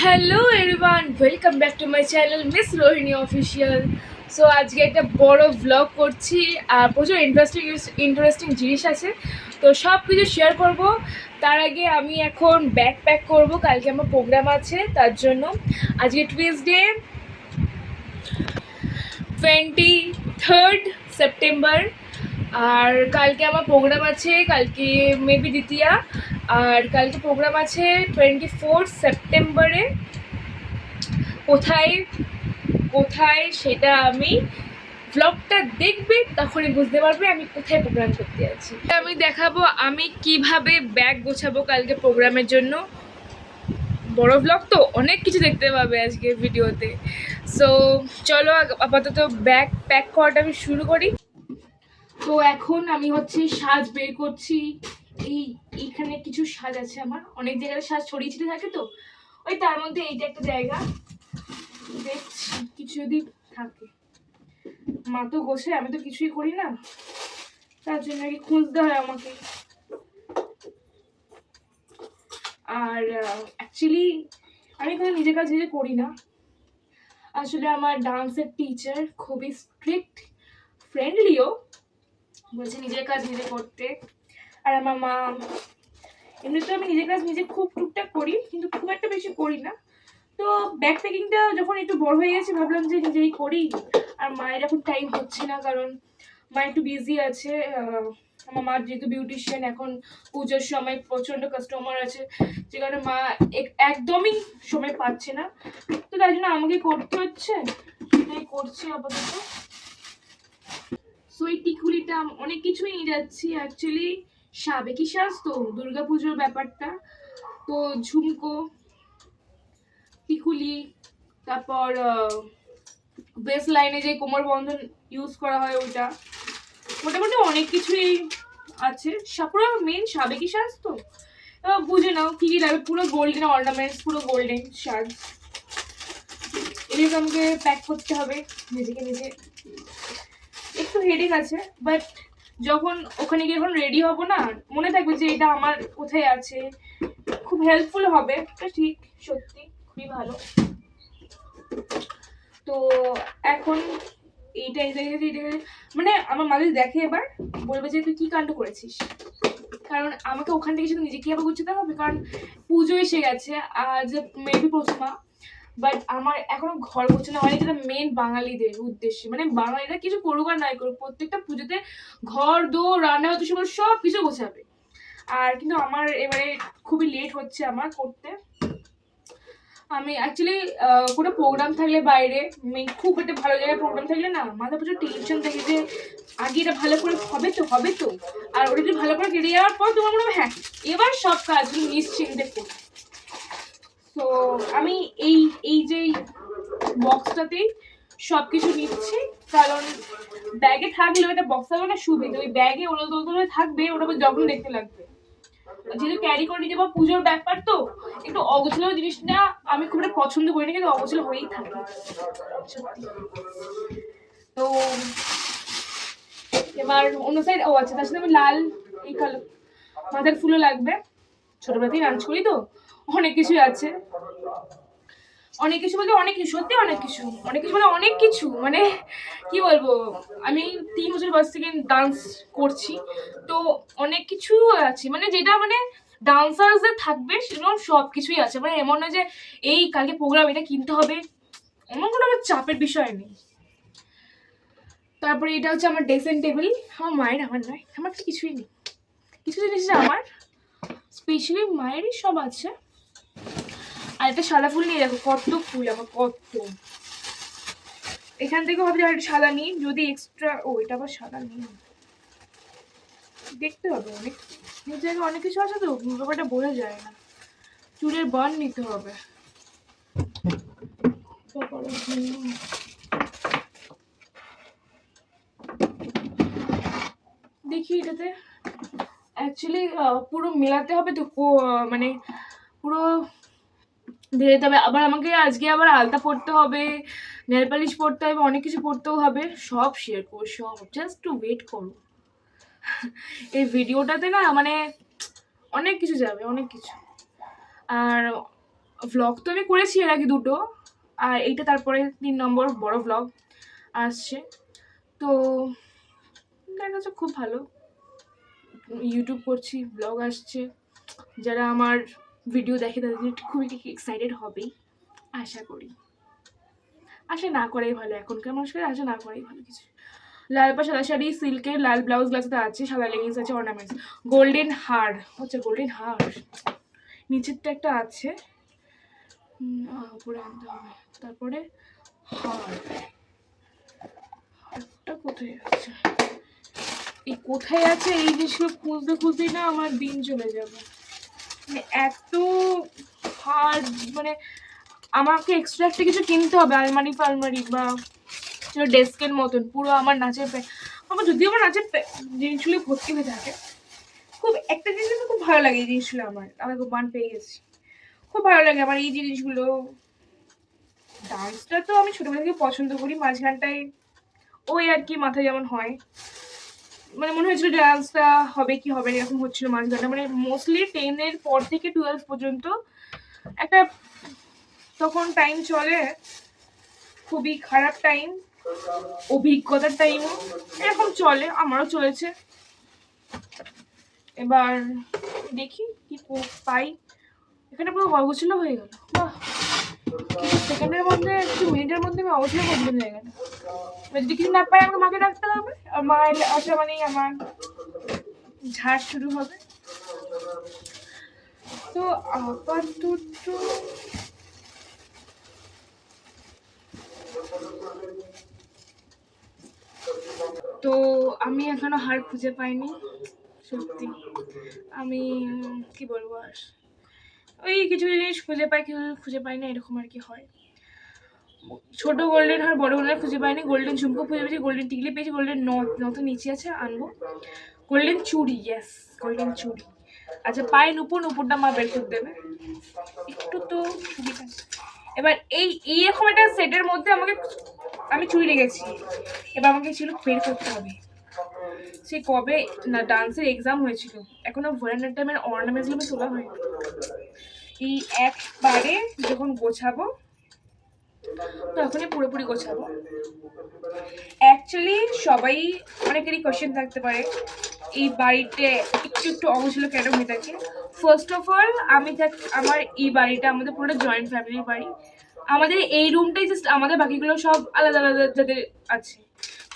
Hello everyone, welcome back to my channel miss Rohini official. So আজকে একটা বড় blog করছি আর প্রচুর ইন্টারেস্টিং জিনিস আছে, তো সব কিছু শেয়ার করব। তার আগে আমি এখন ব্যাগ প্যাক করবো, কালকে আমার প্রোগ্রাম আছে তার জন্য। আজকে টুইসডে 23rd সেপ্টেম্বর, আর কালকে আমার প্রোগ্রাম আছে, কালকে মেবি দ্বিতীয়া, আর কালকে প্রোগ্রাম আছে 24 সেপ্টেম্বরে। কোথায় কোথায় সেটা আমি ব্লগটা দেখবে তখনই বুঝতে পারবে আমি কোথায় প্রোগ্রাম করতে যাচ্ছি। আমি দেখাবো আমি কিভাবে ব্যাগ গোছাবো কালকে প্রোগ্রামের জন্য। বড় ব্লগ তো অনেক কিছু দেখতে পাবে আজকে ভিডিওতে। সো চলো আপাতত ব্যাগ প্যাক করাটা আমি শুরু করি। তো এখন আমি সাজ বের করছি। এইখানে কিছু সাজ আছে, আমার অনেক জায়গায় সাজ ছড়িয়ে ছিটে থাকে, তো ওই তার মধ্যে এইটা একটা জায়গা, দেখছি কিছু যদি থাকে। মা তো গোছায়, আমি তো কিছুই করি না, তার জন্য আর কি খুঁজতে হয় আমাকে। আর অ্যাকচুয়ালি আমি কোনো নিজের কাজ নিজে করি না। আসলে আমার ডান্সের টিচার খুবই স্ট্রিক্ট, ফ্রেন্ডলিও, বলছে নিজের কাজ নিজে করতে। আর আমার মা, এমনিতে আমি নিজের কাজ নিজে খুব টুকটাক করি, কিন্তু খুব একটা বেশি করি না। তো ব্যাগ প্যাকিংটা যখন একটু বড় হয়ে গেছে ভাবলাম যে নিজেই করি। আর মায়ের এখন টাইম হচ্ছে না, কারণ মা একটু বিজি আছে। আমার মা যেহেতু বিউটিশিয়ান, এখন পুজোর সময় প্রচণ্ড কাস্টমার আছে, যে কারণে মা একদমই সময় পাচ্ছে না, তো তাই জন্য আমাকে করতে হচ্ছে, সেটাই করছি আপাতত। সো এই টিকুলিটা অনেক কিছুই নিয়ে যাচ্ছি অ্যাকচুয়ালি, সাবেকি সাজ তো, দুর্গাপুজোর ব্যাপারটা তো। ঝুমকো, টিকুলি, তারপর বেস লাইনে যে কোমর বন্ধন ইউজ করা হয় ওটা, মোটামুটি অনেক কিছুই আছে। পুরো মেন সাবেকি সাজ তো, বুঝে নাও কি কি লাগবে। পুরো গোল্ডেন অর্নামেন্টস, পুরো গোল্ডেন সাজ। এগুলো আমাকে প্যাক করতে হবে নিজেকে নিজে। একটু হেডেক আছে, বাট যখন ওখানে গিয়ে যখন রেডি হব না, মনে থাকবে যে এটা আমার কোথায় আছে, খুব হেল্পফুল হবে। ঠিক, সত্যি খুবই ভালো। তো এখন এইটা মানে আমার মাঝে দেখে এবার বলবে যে তুই কি কাণ্ড করেছিস, কারণ আমাকে ওখান থেকে শুধু নিজেকে আবার গুছাতে হবে, কারণ পুজো এসে গেছে, আজ মেবি প্রথমা। বাট আমার এখনো ঘর গোছানো হয়নি, যেটা মেন বাঙালিদের উদ্দেশ্যে। মানে বাঙালিরা কিছু করুক আর নাই করুক, প্রত্যেকটা পুজোতে ঘর দৌড় রান্না হচ্ছে, সেগুলো সব কিছু গোছাবে। আর কিন্তু আমার এবারে খুবই লেট হচ্ছে আমার করতে। আমি অ্যাকচুয়ালি কোনো প্রোগ্রাম থাকলে বাইরে, খুব একটা ভালো জায়গায় প্রোগ্রাম থাকলে না, মাথা প্রচুর টেনশন থাকে যে আগে এটা ভালো করে হবে তো। আর ওটা যদি ভালো করে কেটে যাওয়ার পর তোমার মনে হবে হ্যাঁ এবার সব কাজ নিশ্চিন্তে করি। তো আমি এই এই যে বক্সটাতেই সব কিছু নিচ্ছি, কারণ ব্যাগে থাকলে ওটা বক্স থাকবে না সুবিধা, ওই ব্যাগে ওগুলো থাকবে, ওটা যখন দেখতে লাগবে। যেহেতু ক্যারি করে নিয়ে যাবো, পুজোর ব্যাপার তো একটু অগোছালো জিনিসটা আমি খুব একটা পছন্দ করি না, কিন্তু অগোছালো হয়েই থাকে সত্যি। তো এবার অন্য সাইড, ও আচ্ছা, তার সাথে আমি লাল এই কালার মাথার ফুলও লাগবে। ছোটবেলাতেই ডান্স করি তো অনেক কিছুই আছে। অনেক কিছু বলতে অনেক কিছু, সত্যি অনেক কিছু, অনেক কিছু মানে অনেক কিছু, মানে কি বলবো, আমি 3 বছর বয়স থেকে ডান্স করছি, তো অনেক কিছু আছে, মানে যেটা মানে ডান্সার্সদের থাকবে সেরকম সব কিছুই আছে। মানে এমন নয় যে এই কালকে প্রোগ্রাম এটা কিনতে হবে, এমন কোনো আমার চাপের বিষয় নেই। তারপরে এটা হচ্ছে আমার ড্রেসিং টেবিল, আমার মায়ের, আমার নয়, আমার কিছুই নেই। কিছু জিনিস আমার স্পেশালি মায়েরই সব আছে। আর একটা সাদা ফুল নিয়ে দেখো, কত ফুল আমার, কত। এখান থেকে ভাবছি আর একটা সাদা নিই, যদি এক্সট্রা, ও এটা আবার সাদা নিই, দেখতে হবে অনেক জায়গায় অনেক কিছু আছে তো ব্যাপারটা বোঝা যায় না। চুলের বান নিতে হবে, দেখি এটাতে অ্যাকচুয়ালি পুরো মেলাতে হবে তো, মানে পুরো দিয়ে দিতে হবে। আবার আমাকে আজকে আবার আলতা পরতে হবে, নেল পালিশ পরতে হবে, অনেক কিছু পরতেও হবে। সব শেয়ার করবো, সব, জাস্ট টু ওয়েট করো। এই ভিডিওটাতে না মানে অনেক কিছু যাবে, অনেক কিছু। আর ভ্লগ তো আমি করেছি এর আগে 2টো, আর এইটা তারপরে 3 নম্বর বড় ভ্লগ আসছে। তো দেখা যাচ্ছে খুব ভালো ইউটিউব করছি, ব্লগ আসছে, যারা আমার ভিডিও দেখে তাদের খুবই এক্সাইটেড হবেই আশা করি। আশা না করাই ভালো, এখনকার মানুষকে আশা না করাই ভালো। কিছু লাল পা সাদা শাড়ি, সিল্কের লাল ব্লাউজ গ্লাসতে আছে, সাদা লেগিংস আছে, অর্নামেন্টস, গোল্ডেন হার হচ্ছে, গোল্ডেন হার নিচেরটা একটা আছে, উপরে আনতে হবে। তারপরে হার, হারটা কোথায় আছে, এই কোথায় আছে এই জিনিসগুলো খুঁজতে খুঁজতেই না আমার দিন চলে যাবে। মানে এত হার, মানে আমাকে এক্সট্রা একটা কিছু কিনতে হবে, আলমারি ফালমারি বা ডেস্কের মতন পুরো আমার নাচের আমার যদিও আমার নাচের জিনিসগুলো ভর্তি হয়ে থাকে। খুব একটা জিনিস খুব ভালো লাগে এই জিনিসগুলো, আমার খুব মান পেয়ে গেছি, খুব ভালো লাগে আমার এই জিনিসগুলো। ডান্সটা তো আমি ছোটবেলা থেকে পছন্দ করি, মাঝখানটায় ওই আর কি মাথায় যেমন হয়, মানে মনে হয়েছিল ডান্সটা হবে কি হবে না এরকম হচ্ছিল মাঝখানটা, মানে মোস্টলি 10-এর পর থেকে 12 পর্যন্ত একটা তখন টাইম চলে, খুবই খারাপ টাইম, অভিজ্ঞতার টাইমও এরকম চলে, আমারও চলেছে। এবার দেখি কি পাই। এখানে পুরো অগোছালো হয়ে গেল, বাহ, সেকেন্ডের মধ্যে, একটু মিনিটের মধ্যে আমি অগোছালো কমপ্লিট হয়ে গেল। এবার যদি কিছু না পাই আমাকে মাকে রাখতে হবে, আর মা আসা মানেই আমার ঝাড় শুরু হবে। তো আপাতত তো আমি এখনো হার খুঁজে পাইনি, সত্যি। আমি কি বলবো, আর ওই কিছু জিনিস খুঁজে পাই, কিছু খুঁজে পাই না, এরকম আর কি হয়। ছোট গোল্ডেন হার, বড় গোল্ডেন খুঁজে পাইনি, গোল্ডেন ঝুমকো খুঁজে পেয়েছি, গোল্ডেন টিকলি পেয়েছি, গোল্ডেন নত নিচে আছে, আনবো। গোল্ডেন চুড়ি, ইয়েস গোল্ডেন চুড়ি। আচ্ছা পায়ে নুপুরটা মা বের করে দেবে একটু, তো ঠিক আছে। এবার এইরকম একটা সেটের মধ্যে আমি চুড়ি রেখেছি, এবার আমাকে ছিল বের করতে হবে। সে কবে না ডান্সের এক্সাম হয়েছিল, এখনো ভোলান্টার টাইমের অর্নামেন্টসগুলো তোলা হয়নি। এই একবারে যখন গোছাবো তখনই পুরোপুরি গোছাবো। অ্যাকচুয়ালি সবাই, অনেকেরই কোয়েশ্চেন থাকতে পারে এই বাড়িতে একটু অগোছালো কেন হয়ে থাকে। ফার্স্ট অফ অল আমার এই বাড়িটা আমাদের পুরোটা জয়েন্ট ফ্যামিলির বাড়ি। আমাদের এই রুমটাই জাস্ট আমাদের, বাকিগুলো সব আলাদা আলাদা যাদের আছে।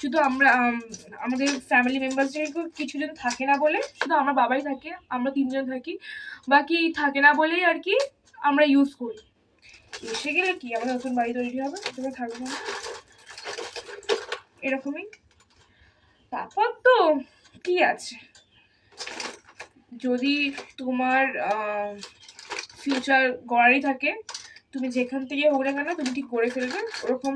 শুধু আমরা আমাদের ফ্যামিলি মেম্বার্স কিছুজন থাকে না বলে, শুধু আমার বাবাই থাকে, আমরা 3 জন থাকি, বাকি থাকে না বলেই আর কি আমরা ইউজ করি। এসে গেলে কি আমাদের নতুন বাড়ি তৈরি হবে, সেখানে থাকবো না, এরকমই। তারপর তো কি আছে, যদি তোমার ফিউচার গড়ারই থাকে, তুমি যেখান থেকে হোক না কেন তুমি ঠিক করে ফেলবে। ওরকম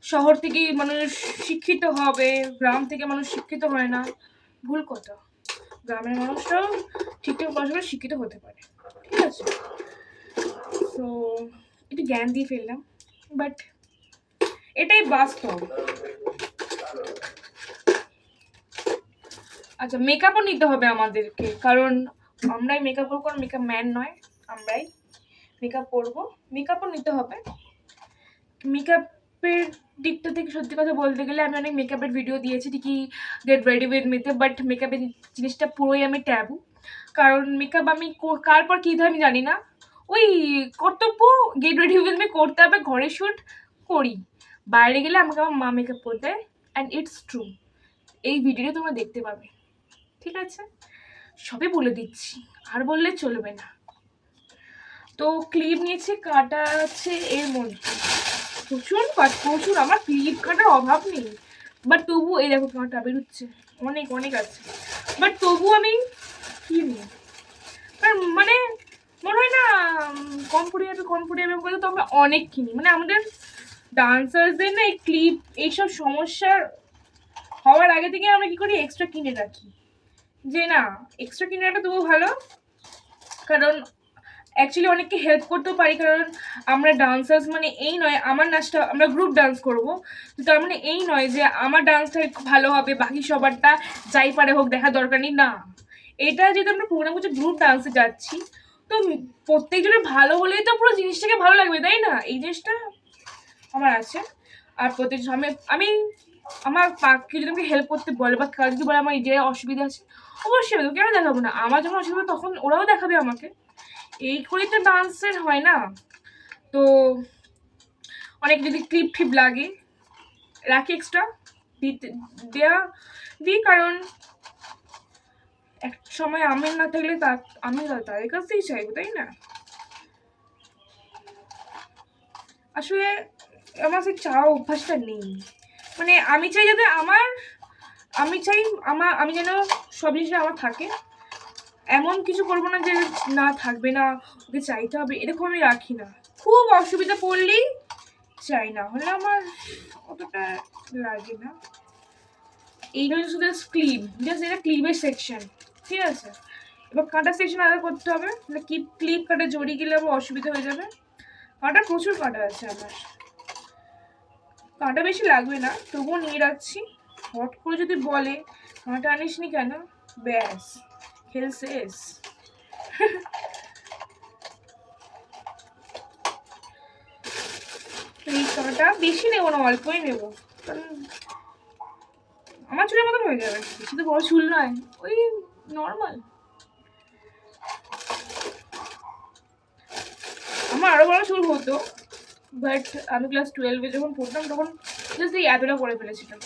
শহর থেকে মানুষ শিক্ষিত হবে, গ্রাম থেকে মানুষ শিক্ষিত হয় না, ভুল কথা। গ্রামের মানুষরাও ঠিকঠাক পড়াশোনা শিক্ষিত হতে পারে, ঠিক আছে। তো একটু জ্ঞান দিয়ে ফেললাম, বাট এটাই বাস্তব। আচ্ছা মেকআপও নিতে হবে আমাদেরকে, কারণ আমরাই মেকআপ করবো, কারণ মেকআপ ম্যান নয়, আমরাই মেকআপ করবো, মেকআপও নিতে হবে। মেকআপের দিকটা থেকে সত্যি কথা বলতে গেলে আমি অনেক মেকআপের ভিডিও দিয়েছি ঠিকই, গেট রেডি উইথ মিতে, বাট মেকআপের জিনিসটা পুরোই আমি ট্যাবু। কারণ মেকআপ আমি কার পর কী আমি জানি না, ওই কর্তব্য গেট রেডি উইথ মি করতে হবে, ঘরে শ্যুট করি, বাইরে গেলে আমাকে আমার মা মেকআপ করতে হয়, অ্যান্ড ইটস ট্রু। এই ভিডিওটা তোমরা দেখতে পাবে, ঠিক আছে, সবে বলে দিচ্ছি, আর বললে চলবে না। তো ক্লিপ নিয়েছি, কাটা আছে এর মধ্যে প্রচুর, আমার ক্লিপ কাটার অভাব নেই, বাট তবু এই দেখো কাঁটা বেরোচ্ছে, অনেক আছে, বাট তবু আমি কিনি, মানে মনে হয় না কমফোর্টেবল বলে, তো আমরা অনেক কিনি, মানে আমাদের ডান্সার্সদের না এই ক্লিপ এইসব সমস্যার হওয়ার আগে থেকে আমরা কি করি, এক্সট্রা কিনে রাখি, যে না এক্সট্রা কিনে রাখা তবু ভালো, কারণ অ্যাকচুয়ালি অনেককে হেল্প করতেও পারি। কারণ আমরা ডান্সার্স মানে এই নয় আমার নাচটা, আমরা গ্রুপ ডান্স করবো, তো তার মানে এই নয় যে আমার ডান্সটা ভালো হবে, বাকি সবারটা যাই পারে হোক দেখা দরকার নেই, না। এটা যেহেতু আমরা প্রোগ্রাম করছি গ্রুপ ডান্সে যাচ্ছি, তো প্রত্যেকজনের ভালো হলেই তো পুরো জিনিসটাকে ভালো লাগবে, তাই না? এই জিনিসটা আমার আছে। আর প্রত্যেক আমি আমার পাককে যদি আমাকে হেল্প করতে বলে বা কাজ যদি বলে আমার এই জায়গায় অসুবিধা আছে, অবশ্যই আমি কেন দেখাবো না? আমার যখন অসুবিধা তখন ওরাও দেখাবে আমাকে। এই করেই তো ডান্সের হয় না। তো অনেক যদি ক্লিপ ফিপ লাগে রাখি এক্সট্রা দিই, কারণ এক সময় আমি না থাকলে আমি তাদের কাছ থেকেই চাইবো, তাই না? আসলে আমার সেই চাওয়া অভ্যাসটা নেই। মানে আমি চাই যাতে আমি যেন সব জিনিস আমার থাকে। এমন কিছু করবো না যে না থাকবে না, ওকে চাইতে হবে, এরকম আমি রাখি না। খুব অসুবিধা পড়লেই চাই, না হলে আমার অতটা লাগে না। এইগুলো শুধু ক্লিপ, জাস্ট এটা ক্লিপের সেকশন, ঠিক আছে? এবার কাঁটা সেকশন আলাদা করতে হবে, ক্লিপ কাটা জড়িয়ে গেলে আবার অসুবিধা হয়ে যাবে। কাঁটা প্রচুর কাঁটা আছে আমার, কাঁটা বেশি লাগবে না, তবুও নিয়ে রাখছি। হট করে যদি বলে কাঁটা আনিসনি কেন, ব্যাস খেল শেষ। এই কাঁটা বেশি নেবো না, অল্পই নেবো, কারণ আমার চুলের মতন হয়ে যাবে। বেশি তো বড় চুল নয়, ওই নর্মাল। আমার আরো বড় চুল হতো, বাট আমি ক্লাস 12-এ যখন পড়তাম তখন জাস্ট এই এতটা করে ফেলেছিলাম।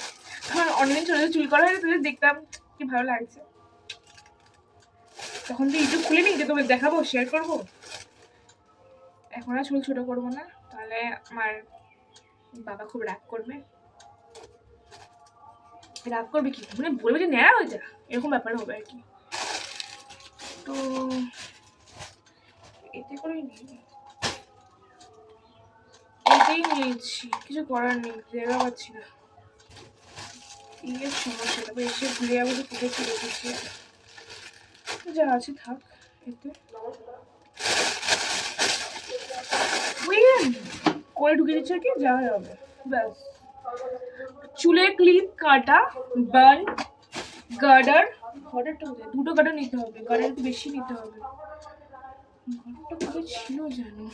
এখন অনেকদিন ছোটো চুল করা হয়নি, তোদের দেখতাম কি ভালো লাগছে। তখন তো ইউটিউব খুলে নিই যে তোদের দেখাবো, শেয়ার করবো। এখন আর চুল ছোটো করবো না, তাহলে আমার বাবা খুব রাগ করবে। রাগ করবে কি, মানে বলবে যে ন্যাড়া হয়ে যা, এরকম ব্যাপার হবে আর কি। তো এতে করেই নিই, এটাই নিয়েছি, কিছু করার নেই, জায়গা পাচ্ছি না। ইয়ের সমস্যা, তারপর এসে ঘুরে যাবো তো ফুটেছি রেখেছি, যা আছে থাক। এতে করে ঢুকে দিচ্ছে আর কি, যা হবে ব্যাস। চুলের ক্লিপ কাটা, বান, গার্ডার, দুটো গার্ডার নিতে হবে, গার্ডার একটু বেশি নিতে হবে। গার্ডারটা কোথায় ছিল জানো?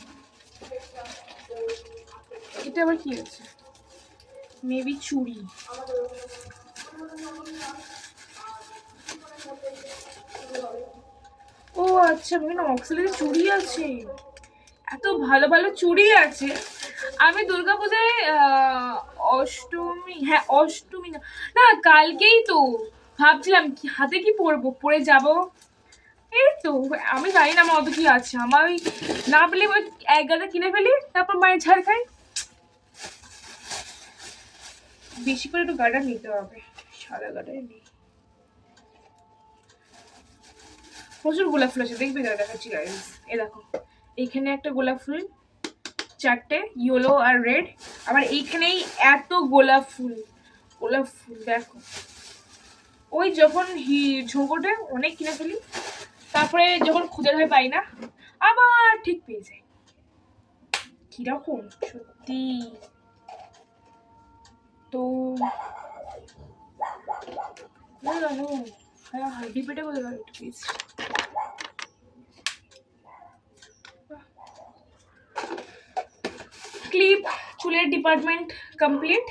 এটা আবার কি আছে? মেবি চুড়ি। ও আচ্ছা, বিভিন্ন অক্সিলারি চুড়ি আছে, এত ভালো ভালো চুড়ি আছে। আমি দুর্গাপূজায় অষ্টমী, হ্যাঁ অষ্টমী না, না কালকেই তো ভাবছিলাম কি হাতে কি পরবো, পরে যাব। এই তো আমি জানি না আমার অত কি আছে, আমার ওই না পেলে ওই এক গাদা কিনে ফেলি, তারপর মায়ের ঝাড় খাই। বেশি করে একটু গার্ডার নিতে হবে, সাদা গার্ডার নেই। প্রচুর গোলাপ ফুল আছে, দেখবি দাদা দেখাচ্ছি গাইস। এ দেখো এইখানে একটা গোলাপ ফুল, চারটে ইয়েলো আর রেড, আবার এইখানেই এত গোলাপ ফুল দেখো। ওই যখন ঝোঁকোটে অনেক কিনে ফেলি, তারপরে যখন খুঁজে হয় পাই না, আবার ঠিক পেয়ে যাই। কিরকম সত্যি। তো হার্ডি পেটে বলে গেল একটু প্লিজ। ক্লিপ, চুলের ডিপার্টমেন্ট কমপ্লিট,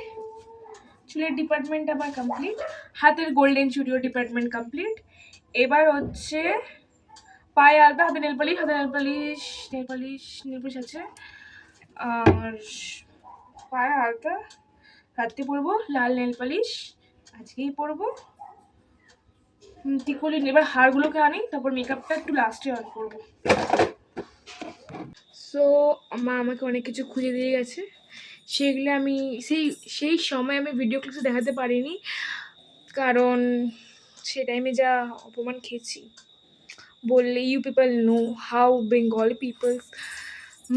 চুলের ডিপার্টমেন্ট আমার কমপ্লিট, হাতের গোল্ডেন চুড়িও ডিপার্টমেন্ট কমপ্লিট। এবার হচ্ছে পায়ে আলতা, হাতে নেল পালিশ আছে, আর পায়ে আলতা, রাত্রে পরবো লাল নেল পালিশ, আজকেই পরবো টিকুলি। এবার হারগুলোকে আনি, তারপর মেকআপটা একটু লাস্টে অন করবো। সো মা আমাকে অনেক কিছু খুঁজে দিয়ে গেছে, সেগুলো আমি সেই সময় আমি ভিডিও ক্লিপে দেখাতে পারিনি, কারণ সে টাইমে যা অপমান খেয়েছি বললে, you people know how Bengali people,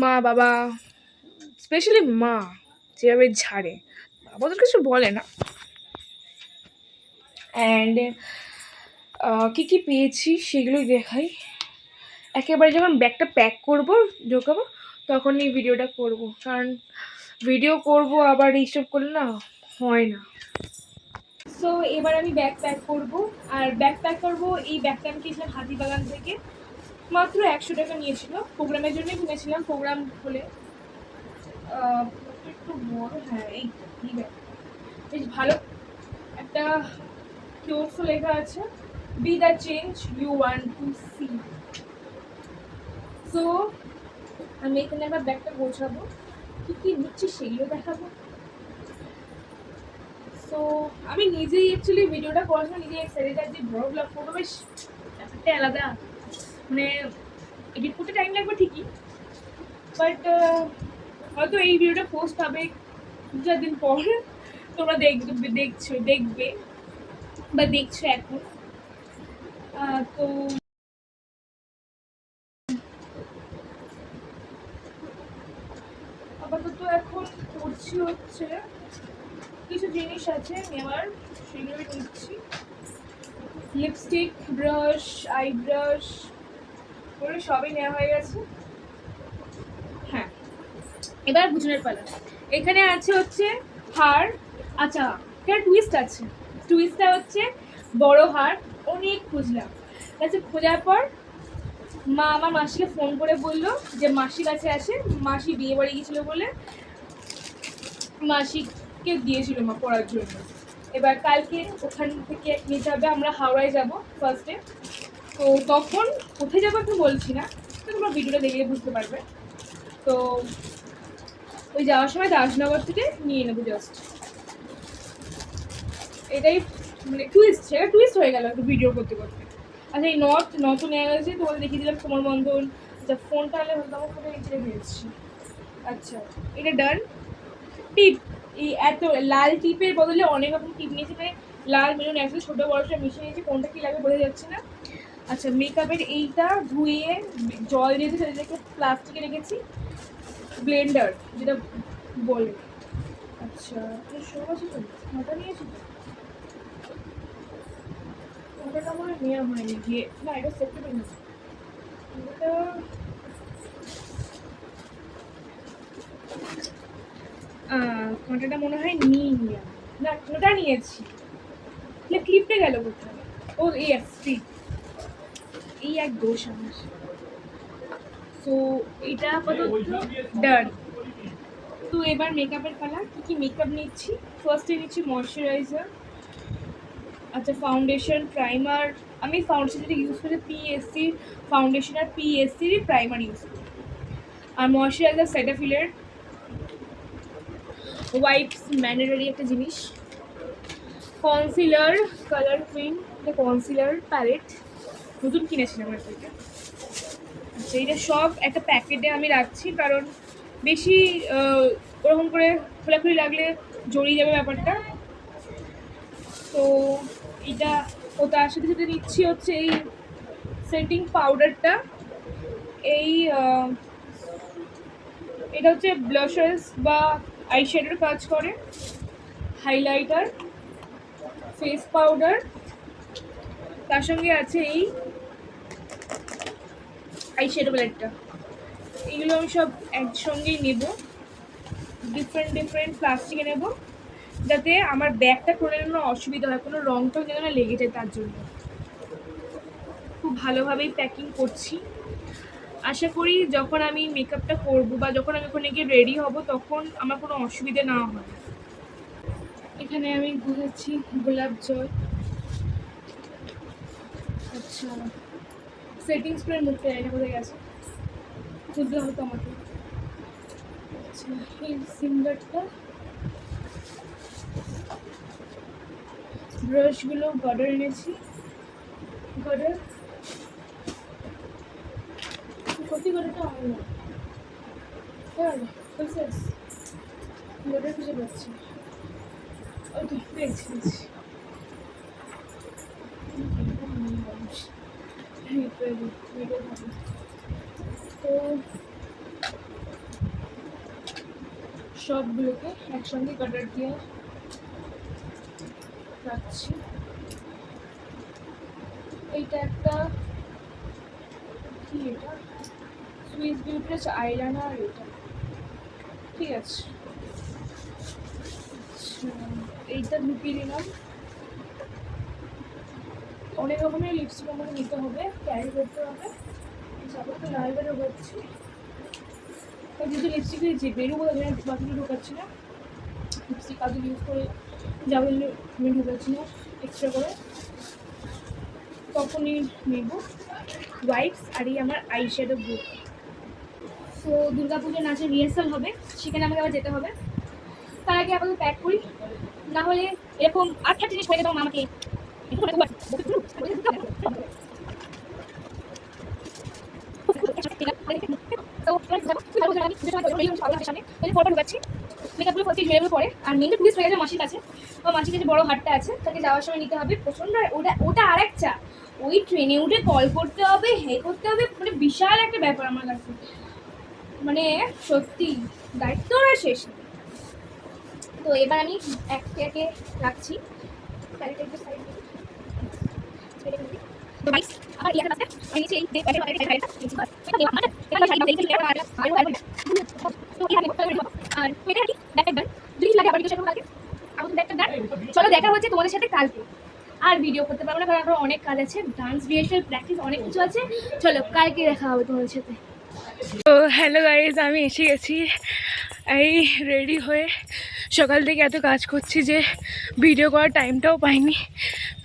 মা বাবা স্পেশালি মা যেভাবে ঝাড়ে, বাবা তো কিছু বলে না। অ্যান্ড কী কী পেয়েছি সেগুলোই দেখাই। একেবারে যখন ব্যাগটা প্যাক করবো ঢোকাবো তখনই ভিডিওটা করব, কারণ ভিডিও করব আবার এইসব করলে না হয় না। সো এবার আমি ব্যাগ প্যাক করবো, আর ব্যাগ প্যাক করবো, এই ব্যাগটা আমি কিনলাম হাতিবাগান থেকে। মাত্র 100 টাকা নিয়েছিল, প্রোগ্রামের জন্যই কিনেছিলাম, প্রোগ্রাম হলে। একটু বড়, হ্যাঁ এই বেশ ভালো একটা কিওরসও লেখা আছে, be the change you want to see. So আমি এখানে আমার ব্যাগটা গোছাবো, কি কি নিচ্ছি সেগুলো দেখাবো। সো আমি নিজেই অ্যাকচুয়ালি ভিডিওটা করার সময় নিজেই এক্সাইটেড, আর যে বড় ব্লগ করবো বেশ ব্যাপারটা আলাদা, মানে এডিট করতে টাইম লাগবে ঠিকই, বাট হয়তো এই ভিডিওটা পোস্ট হবে 2-4 দিন পর, তোমরা দেখবে বা দেখছো এখন। তো আপাতত এখন করছি হচ্ছে কিছু জিনিস আছে নেওয়ার, সেগুলো নিচ্ছি। লিপস্টিক, ব্রাশ, আই ব্রাশ করে সবই নেওয়া হয়ে গেছে। হ্যাঁ, এবার বুঝনের পালা। এখানে আছে হচ্ছে হার, আচ্ছা এখানে টুইস্ট আছে, টুইস্টটা হচ্ছে বড় হার, অনেক খুঁজলাম, আচ্ছা খোঁজার পর মা আমার মাসিকে ফোন করে বললো যে মাসির কাছে আসে, মাসি বিয়ে বাড়ি গিয়েছিল বলে মাসিকে দিয়েছিল মা পড়ার জন্য। এবার কালকে ওখান থেকে নিতে হবে, আমরা হাওড়ায় যাব ফার্স্টে, তো তখন কোথায় যাবো একটু বলছি না, তো তোমরা ভিডিওটা দেখে বুঝতে পারবে। তো ওই যাওয়ার সময় দাসনগর থেকে নিয়ে নেবো জাস্ট, এটাই মানে টুইস্ট, সেটা টুইস্ট হয়ে গেল একটু ভিডিও করতে করতে। আচ্ছা এই নথও নেওয়া গেছে, তোমাদের দেখিয়ে দিলাম কোমর বন্ধন। আচ্ছা ফোনটা হলে আমার ফোনে নিচে রেখে দিচ্ছি। আচ্ছা এটা ডান। টিপ, এই এত লাল টিপের বদলে অনেক রকম টিপ নিয়েছি, মানে লাল মেরুন একসাথে ছোটো বড় সব মিশিয়ে নিয়েছি, কোনটা কী লাগবে বোঝা যাচ্ছে না। আচ্ছা মেকআপের এইটা ধুয়ে জল দিয়েছি, সেটাকে প্লাস্টিকে রেখেছি, ব্লেন্ডার যেটা বলে। আচ্ছা সব আছে তো, মাথা নিয়েছি তো, মাথাটা মনে নেওয়া হয়নি গিয়ে, না এটা সেফটি নিয়েছি, এটা কাঁটাটা মনে হয় নিয়ে না, ওটা নিয়েছি, ক্লিপটা গেল কোথায়, ও এই আসছি, এই এক দোষ আমার। সো এটা আপাতত ডান। তো এবার মেকআপের পালা, কী কী মেকআপ নিচ্ছি। ফার্স্টে নিচ্ছি ময়শ্চারাইজার, আচ্ছা ফাউন্ডেশন, প্রাইমার। আমি ফাউন্ডেশন যেটা ইউজ করি পিএসসি ফাউন্ডেশন আর পিএসসির প্রাইমার ইউজ করি, আর ময়শ্চারাইজার সেটাফিলের। ওয়াইপস ম্যান্ডেটরি একটা জিনিস। কনসিলার, কালার ক্রিম, এটা কনসিলার প্যালেট নতুন কিনেছিলাম আর থেকে। আচ্ছা এটা সব একটা প্যাকেটে আমি রাখছি, কারণ বেশি ওরকম করে খোলাখুলি লাগলে জড়িয়ে যাবে ব্যাপারটা। তো এটা ও তার সাথে সাথে নিচ্ছি হচ্ছে এই সেটিং পাউডারটা, এই এটা হচ্ছে ব্লাশার্স বা আইশ্যাডোর কাজ করে, হাইলাইটার, ফেস পাউডার, তার সঙ্গে আছে এই আইশ্যাডো প্যালেটটা। এগুলো আমি সব একসঙ্গেই নেব, ডিফারেন্ট প্লাস্টিকে নেব, যাতে আমার ব্যাগটা করে কোনো অসুবিধা হয়, কোনো রঙটাও যেন না লেগে যায়, তার জন্য খুব ভালোভাবেই প্যাকিং করছি। আশা করি যখন আমি মেকআপটা করবো বা যখন আমি ওখানে গিয়ে রেডি হব তখন আমার কোনো অসুবিধা না হয়। এখানে আমি গুছাচ্ছি গোলাপ জল, আচ্ছা সেটিং স্প্রে মুখটা এটা কোথায় গেছে, খুঁজতে হবে তো আমাকে। আচ্ছা এই সিঙ্গারটা, ব্রাশগুলো গডার এনেছি, গডার কত গডারটা হয় না, গডার খুঁজে পাচ্ছি, ওকে পেয়েছি। তো সবগুলোকে একসঙ্গে কাটার দিয়ে রাখছি। এইটা একটা কি, এটা সুইস বিউটির আইলাইনার, এটা ঠিক আছে। এইটা ঢুকিয়ে দিলাম, অনেক রকমের লিপস্টিক আমাকে নিতে হবে, ক্যারি করতে হবে, চাপাটা লাল বেরো হচ্ছে, যেহেতু লিপস্টিক দিয়েছি বেরোবো বাকিটা ঢোকাচ্ছি না, লিপস্টিক কাজল ইউজ করে যাবো আমি ঢোকাচ্ছি না এক্সট্রা করে। তখনই নেব হোয়াইটস আর এই আমার আই শ্যাডো ব্লু। সো দুর্গাপুজোর নাচের রিহার্সাল হবে, সেখানে আমাকে আবার যেতে হবে। তার আগে আপাতত প্যাক করি, না হলে এরকম 8টা জিনিস হয়ে যেত আমাকে। মেকআপগুলো ফার্স্টে জুয়েলারি পরে, আর মেনটা টুরিস্ট হয়ে গেছে মাসির কাছে। ও মাসির কাছে বড় হাটটা আছে, তাকে যাওয়ার সময় নিতে হবে। প্রচণ্ড ওটা আরেক চা, ওই ট্রেনে উঠে কল করতে হবে, হে করতে হবে, মানে বিশাল একটা ব্যাপার আমার কাছে। মানে সত্যি দায়িত্ব আর শেষ নেই। তো এবার আমি একে একে রাখছি। চলো দেখা হচ্ছে তোমাদের সাথে কালকে। আর ভিডিও করতে পারবো না কারণ আমার অনেক কাজ আছে, ডান্স রিহার্সাল প্র্যাকটিস অনেক কিছু আছে। চলো কালকে দেখা হবে তোমাদের সাথে। তো হ্যালো গাইজ, আমি এসে গেছি এই রেডি হয়ে। সকাল থেকে এত কাজ করছি যে ভিডিও করার টাইমটাও পাইনি।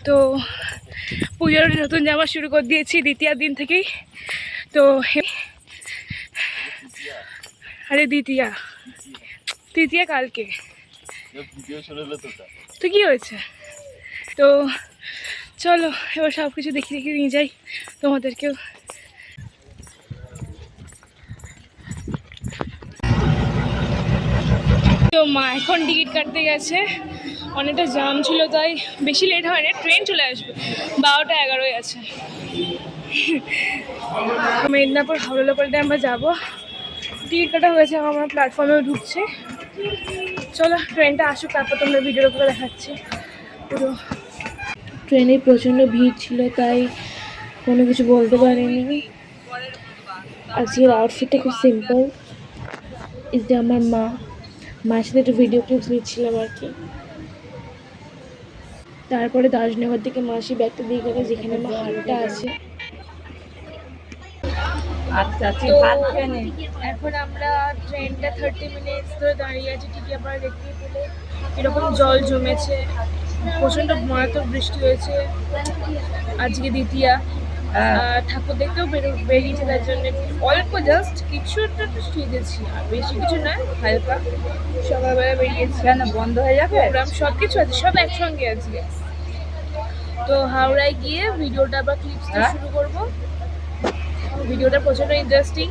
তো পুজোর নতুন জামা শুরু করে দিয়েছি দ্বিতীয়ার দিন থেকেই। তো আরে তৃতীয়া কালকে, তো কি হয়েছে? তো চলো এবার সব কিছু দেখে নিয়ে যাই তোমাদেরকেও। তো মা এখন টিকিট কাটতে গেছে, অনেকটা জাম ছিল তাই বেশি লেট হয়নি, ট্রেন চলে আসবে 12টা 11 আছে। মেদিনীপুর হাওড়া লোকালটা আমরা যাবো, টিকিট কাটা হয়েছে, আমরা প্ল্যাটফর্মেও ঢুকছি। চলো ট্রেনটা আসুক, তারপর তোমরা ভিডিওর উপরে দেখাচ্ছি পুরো। ট্রেনে প্রচণ্ড ভিড় ছিল তাই কোনো কিছু বলতে পারিনি। আজকের আউটফিটটা খুব সিম্পল। এই যে আমার মার সাথে একটু ভিডিও ক্লিপস নিচ্ছিলাম আর কি। তারপরে দার্জনগর থেকে মাসি ব্যাগটা দিয়ে গেলে যেখানে আমার হাটটা আছে। এখন আমরা ট্রেনটা 30 মিনিটস ধরে দাঁড়িয়ে আছি। ঠিকই আপনারা দেখতেই পেলে এরকম জল জমেছে, প্রচণ্ড মারাত্মক বৃষ্টি হয়েছে। আজকে দ্বিতীয়া, ঠাকুর দেখতেও বেরিয়েছে, তার জন্য অল্প জাস্ট কিছু একটা শিখেছি, আর বেশি কিছু নয়, হালকা। সকালবেলা বেরিয়েছি, কেন বন্ধ হয়ে যাবে প্রোগ্রাম, সব কিছু আছে, সব একসঙ্গে আছে। তো হাওড়ায় গিয়ে ভিডিওটা আবার ক্লিপস শুরু করবো। ভিডিওটা প্রচন্ড ইন্টারেস্টিং,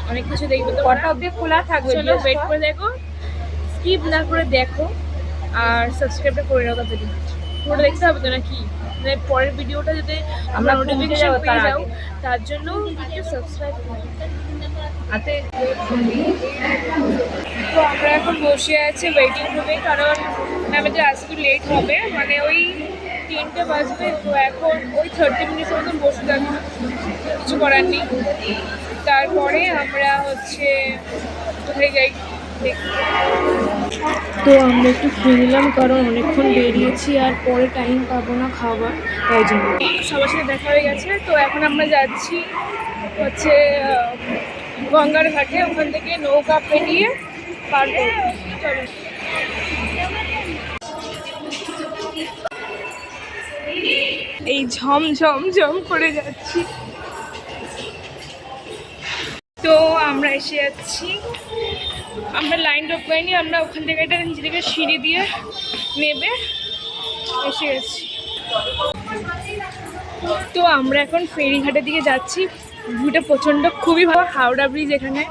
অনেক কিছু দেখবে, তো কটা অবধি খোলা থাকবে, চলো ওয়েট করে দেখো, স্কিপ না করে দেখো, আর সাবস্ক্রাইবটা করে নাও তাড়াতাড়ি। পুরোটা দেখতে হবে তো নাকি, মানে পরের ভিডিওটা যাতে আমরা নোটিফিকেশন পেয়ে যাও, তার জন্য একটু সাবস্ক্রাইব করো। তো আমরা এখন বসে আছি ওয়েটিং রুমে, কারণ আমাদের আজকে লেট হবে, মানে ওই 3টে বাজবে। তো এখন ওই 30 মিনিটের মতন বসে থাকবো, কিছু করার নেই। তারপরে আমরা কোথায় যাই দেখি। তো আমরা একটু ফ্রি নিলাম কারণ অনেকক্ষণ বেরিয়েছি আর পরে টাইম পাবো না খাবার, তাই জন্য। সবার সাথে দেখা হয়ে গেছে। তো এখন আমরা যাচ্ছি গঙ্গার ঘাটে, ওখান থেকে নৌকা পেরিয়ে পার করবো। চলো এই ঝম করে যাচ্ছি। তো আমরা এসে যাচ্ছি, আমরা লাইন ড্রপ করিনি, আমরা ওখান থেকে একটা নিচে থেকে সিঁড়ি দিয়ে নেবে এসে গেছি। তো আমরা এখন ফেরিঘাটের দিকে যাচ্ছি, ভিউটা খুবই ভালো, হাওড়া ব্রিজ এখানে।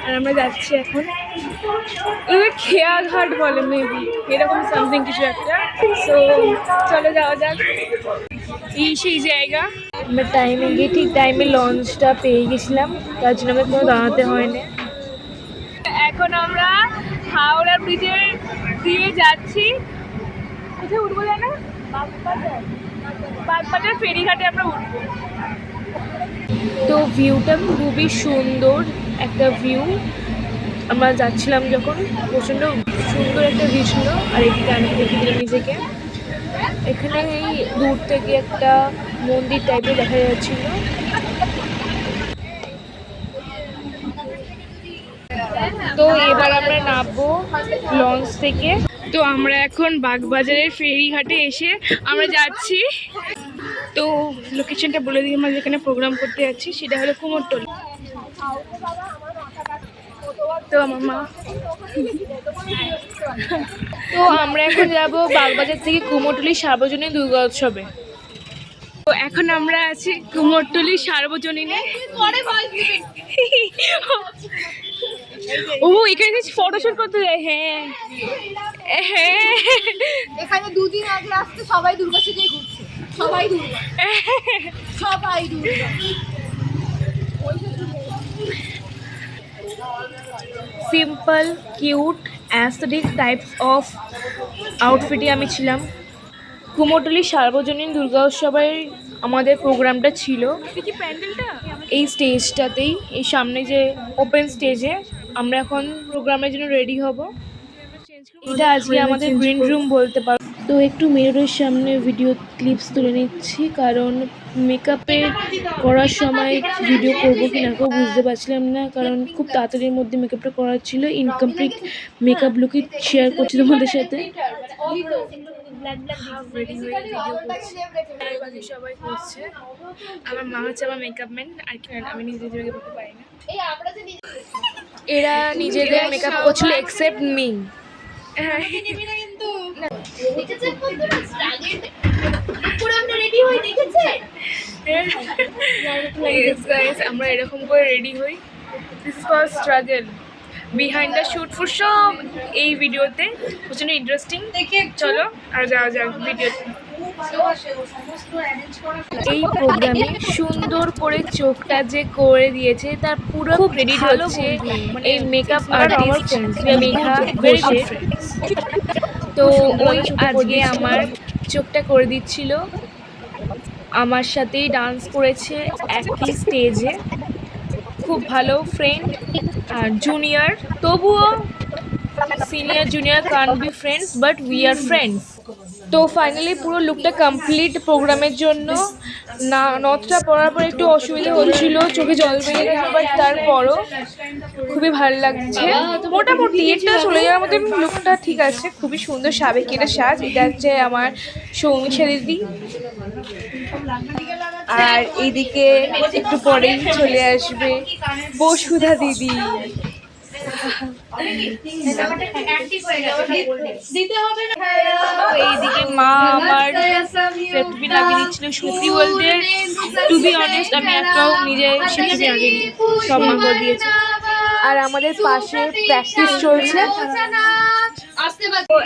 আর আমরা যাচ্ছি এখন, খেয়া ঘাট বলে মেবি, এরকম সামথিং কিছু একটা। সো চলে যাওয়া যাক। সেই জায়গা আমরা টাইমে গিয়ে ঠিক টাইমে লঞ্চটা পেয়ে গেছিলাম, তার জন্য আমাদের কোনো দাঁড়াতে হয়নি। এখন আমরা হাওড়া ব্রিজের দিয়ে যাচ্ছি, কোথায় উঠবো জানো? বাগবাজার ফেরিঘাটে আমরা উঠবো। তো ভিউটা খুবই সুন্দর একটা ভিউ, আমরা যাচ্ছিলাম যখন প্রচণ্ড সুন্দর একটা ভিউ ছিল। আর এদিকে আমি দেখে দিলাম নিজেকে, এখানে এই দূর থেকে একটা মন্দির টাইপের দেখা যাচ্ছিল। তো এবার আমরা নামবো লঞ্চ থেকে। তো আমরা এখন বাগবাজারের ফেরিঘাটে এসে আমরা যাচ্ছি। তো লোকেশনটা বলে দিই, আমরা যেখানে প্রোগ্রাম করতে যাচ্ছি সেটা হলো কুমোরটুলি। তো আমার মা, তো আমরা এখন যাব বাগবাজার থেকে কুমোরটুলি সার্বজনীন দুর্গা উৎসবে। তো এখন আমরা আছি কুমোরটুলি সার্বজনীনে। ও এখানে ফটোশুট করতে যায়। হ্যাঁ হ্যাঁ, এখানে দুদিন আগে আসতে সবাই দুর্গা সেজেই ঘুরছে, সবাই দুর্গা, সবাই Durga. Simple cute aesthetic types of আউটফিটে আমি ছিলাম। কুমোরটুলি সার্বজনীন দুর্গা উৎসবের আমাদের প্রোগ্রামটা ছিল এই স্টেজটাতেই, এই সামনে যে ওপেন স্টেজে। আমরা এখন প্রোগ্রামের জন্য রেডি হব। এটা আজকে আমাদের গ্রিন রুম বলতে পারো। তো একটু মিররের সামনে ভিডিও ক্লিপস তুলে নিচ্ছি, কারণ মেকআপে করার সময় ভিডিও করবো কি না কেউ বুঝতে পারছিলাম না, কারণ খুব তাড়াতাড়ির মধ্যে মেকআপটা করার ছিল। ইনকমপ্লিট মেকআপ লুকই শেয়ার করছি তোমাদের সাথে। সবাই করছে, আমার মা হচ্ছে আমার মেকআপ ম্যান, আর কি আমি নিজে নিজে মেকআপ করতে পারি না। এরা নিজেদের মেকআপ করছিল এক্সেপ্ট মি। আমরা এরকম করে রেডি হই। This is call struggle behind the shoot for সব এই ভিডিওতে প্রচন্ড ইন্টারেস্টিং। চলো আর যাওয়া যাক ভিডিওতে। এই প্রোগ্রামে সুন্দর করে চোখটা যে করে দিয়েছে তার পুরো ক্রেডিট হচ্ছে এই মেকআপ আর্টিস্ট মেঘা ঘোষের। তো ওই আজকে আমার চোখটা করে দিচ্ছিল, আমার সাথেই ডান্স করেছে একই স্টেজে। খুব ভালো ফ্রেন্ড আর জুনিয়র, তবুও senior junior can't be friends but we are friends. তো ফাইনালি পুরো লুকটা কমপ্লিট প্রোগ্রামের জন্য। না নথটা পরার পর একটু অসুবিধা হচ্ছিল, চোখে জল বেরিয়ে গেছে, বাট তারপরও খুবই ভালো লাগছে। মোটামুটি এটা চলে যাওয়ার মধ্যে লুকটা ঠিক আছে, খুবই সুন্দর সাবেকিটা সাজ। এটা হচ্ছে আমার সৌমিশা দিদি, আর এইদিকে একটু পরেই চলে আসবে বসুধা দিদি। এইদিকে মা আমার সেফটি লাগিয়ে দিচ্ছিল। সত্যি বলতে টু বি অনেস্ট আমি একটাও নিজে সেফটি লাগিয়ে সব মা করে দিয়েছে। আর আমাদের পাশে প্র্যাকটিস চলছে।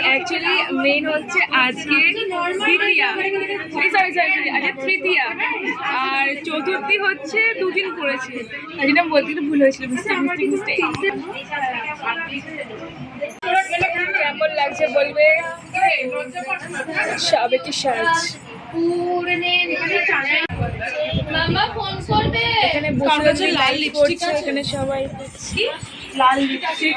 অ্যাকচুয়ালি মেইন হচ্ছে আজকে তৃতীয়া, আজকে তৃতীয়া আর চতুর্থী হচ্ছে দুদিন করেছে, যেটা বলতে গেলে ভুল হয়েছিল। কেমন লাগছে বলবে সাবেকি সাজ। এখানে বসে আছে লাল লিপস্টিক, এখানে সবাই লাল লিপস্টিক।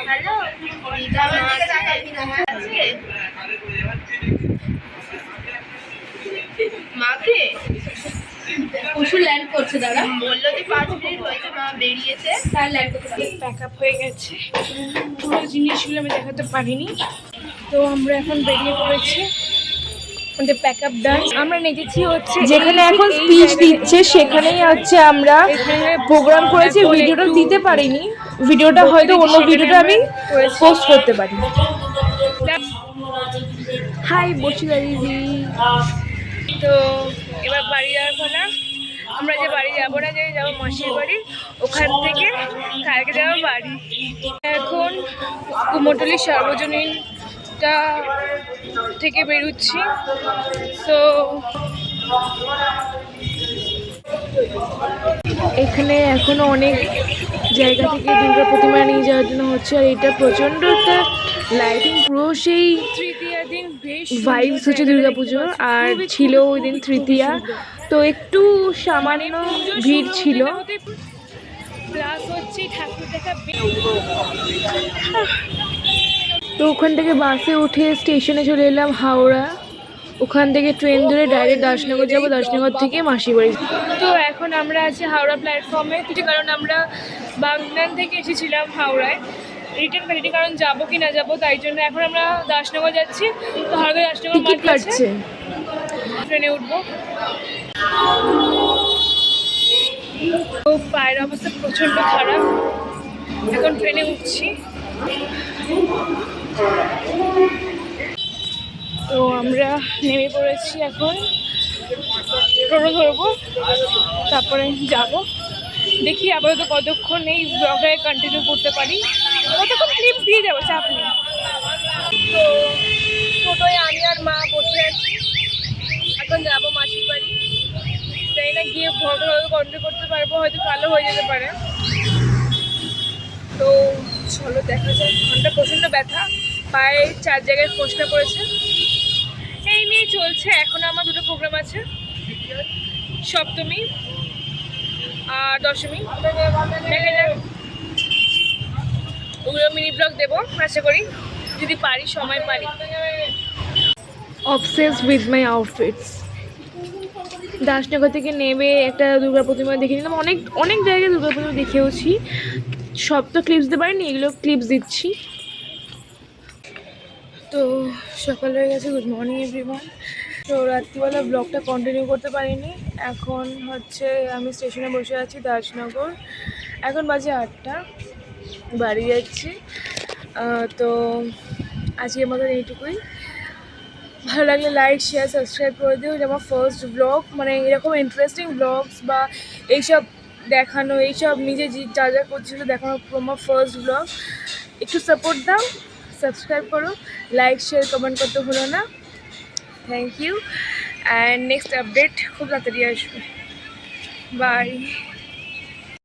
মাকে পশু ল্যান্ড করছে, দাদা বললো যে 5 মিনিট হয়েছে, মা বেরিয়েছে, তার ল্যান্ড করতে প্যাকআপ হয়ে গেছে। পুরো জিনিসগুলো আমি দেখাতে পারিনি। তো আমরা এখন বেরিয়ে পড়েছি, আমাদের প্যাকআপ ডান। আমরা নেচেছি হচ্ছে যেখানে এখন স্পিচ দিচ্ছে সেখানেই হচ্ছে আমরা প্রোগ্রাম করেছি। ভিডিওটা দিতে পারিনি, ভিডিওটা হয়তো অন্য ভিডিওটা আমি পোস্ট করতে পারি। হাই বসুধা দিদি। তো এবার বাড়ি যাওয়ার পালা। আমরা যে বাড়ি যাবো না, যে যাবো মাসির বাড়ি, ওখান থেকে কালকে যাবো বাড়ি। এখন কুমোরটুলি সার্বজনীনটা থেকে বেরোচ্ছি। তো এখানে এখনো অনেক জায়গা থেকে দুর্গা প্রতিমা নিয়ে যাওয়ার জন্য হচ্ছে। আর এটা প্রচণ্ড একটা লাইটিং, পুরো সেই তৃতীয়া দিন বেশ ভাইবস হচ্ছে দুর্গাপুজোর। আর ছিল ওই দিন তৃতীয়া, তো একটু সামান্য ভিড় ছিল। প্লাস হচ্ছে ঠাকুর দেখা। তো ওখান থেকে বাসে উঠে স্টেশনে চলে এলাম হাওড়া। ওখান থেকে ট্রেন ধরে ডাইরেক্ট দাসনগর যাবো, দাসনগর থেকে মাসির বাড়ি। তো এখন আমরা আছি হাওড়া প্ল্যাটফর্মে, কারণ আমরা বাগনান থেকে এসেছিলাম হাওড়ায়। রিটার্ন ফ্যাসিলিটি, কারণ যাবো কি না যাবো, তাই জন্য এখন আমরা দাসনগর যাচ্ছি। তো হারগে দাসনগর মাঠ কাটছে, ট্রেনে উঠবো। তো পায়ের অবস্থা প্রচণ্ড খারাপ, এখন ট্রেনে উঠছি। তো আমরা নেমে পড়েছি, এখন টোটো ধরবো, তারপরে যাব। দেখি আপাতত কতক্ষণ এই ব্লগটাকে কন্টিনিউ করতে পারি, কতক্ষণ ক্লিপ দিয়ে যাবো, চাপ নেই। তো টোটোয় আমি আর মা বসে আছি, এখন যাবো মাসির বাড়ি। তাই না গিয়ে ভ্লগটা হয়তো কন্টিনিউ করতে পারবো, হয়তো কালো হয়ে যেতে পারে। তো চলো দেখা যায়। ঘন্টা প্রচণ্ড ব্যথা, পায়ে 4 জায়গায় ফোসকা পড়েছে। এই নিয়ে চলছে। এখন আমার 2টো প্রোগ্রাম আছে, সপ্তমী আর দশমী। দেখা যাক, ওগুলো মিনি ব্লগ দেবো আশা করি, যদি পারি, সময় পারি। Obsessed with my outfits. Dasnagar থেকে নেমে একটা দুর্গা প্রতিমা দেখে নিলাম। অনেক অনেক জায়গায় দুর্গা প্রতিমা দেখেওছি, সব তো ক্লিপস দিতে পারিনি, এগুলো ক্লিপস দিচ্ছি। তো সকাল হয়ে গেছে, গুড মর্নিং এভরিওয়ান। তো রাত্রিবেলা ব্লগটা কন্টিনিউ করতে পারিনি। এখন হচ্ছে আমি স্টেশনে বসে আছি দাসনগর, এখন বাজে 8টা, বাড়ি যাচ্ছি। তো আজকের মতন এইটুকুই। ভালো লাগলে লাইক, শেয়ার, সাবস্ক্রাইব করে দিও। এটা আমার ফার্স্ট ব্লগ, মানে এরকম ইন্টারেস্টিং ব্লগস বা এইসব দেখানো, এইসব নিজে যা যা করছিল দেখানো আমার ফার্স্ট ব্লগ। একটু সাপোর্ট দাও, সাবস্ক্রাইব করো, লাইক, শেয়ার, কমেন্ট করতে ভুলো না। Thank you, and next update খুব তাড়াতাড়ি আসবে। বাই।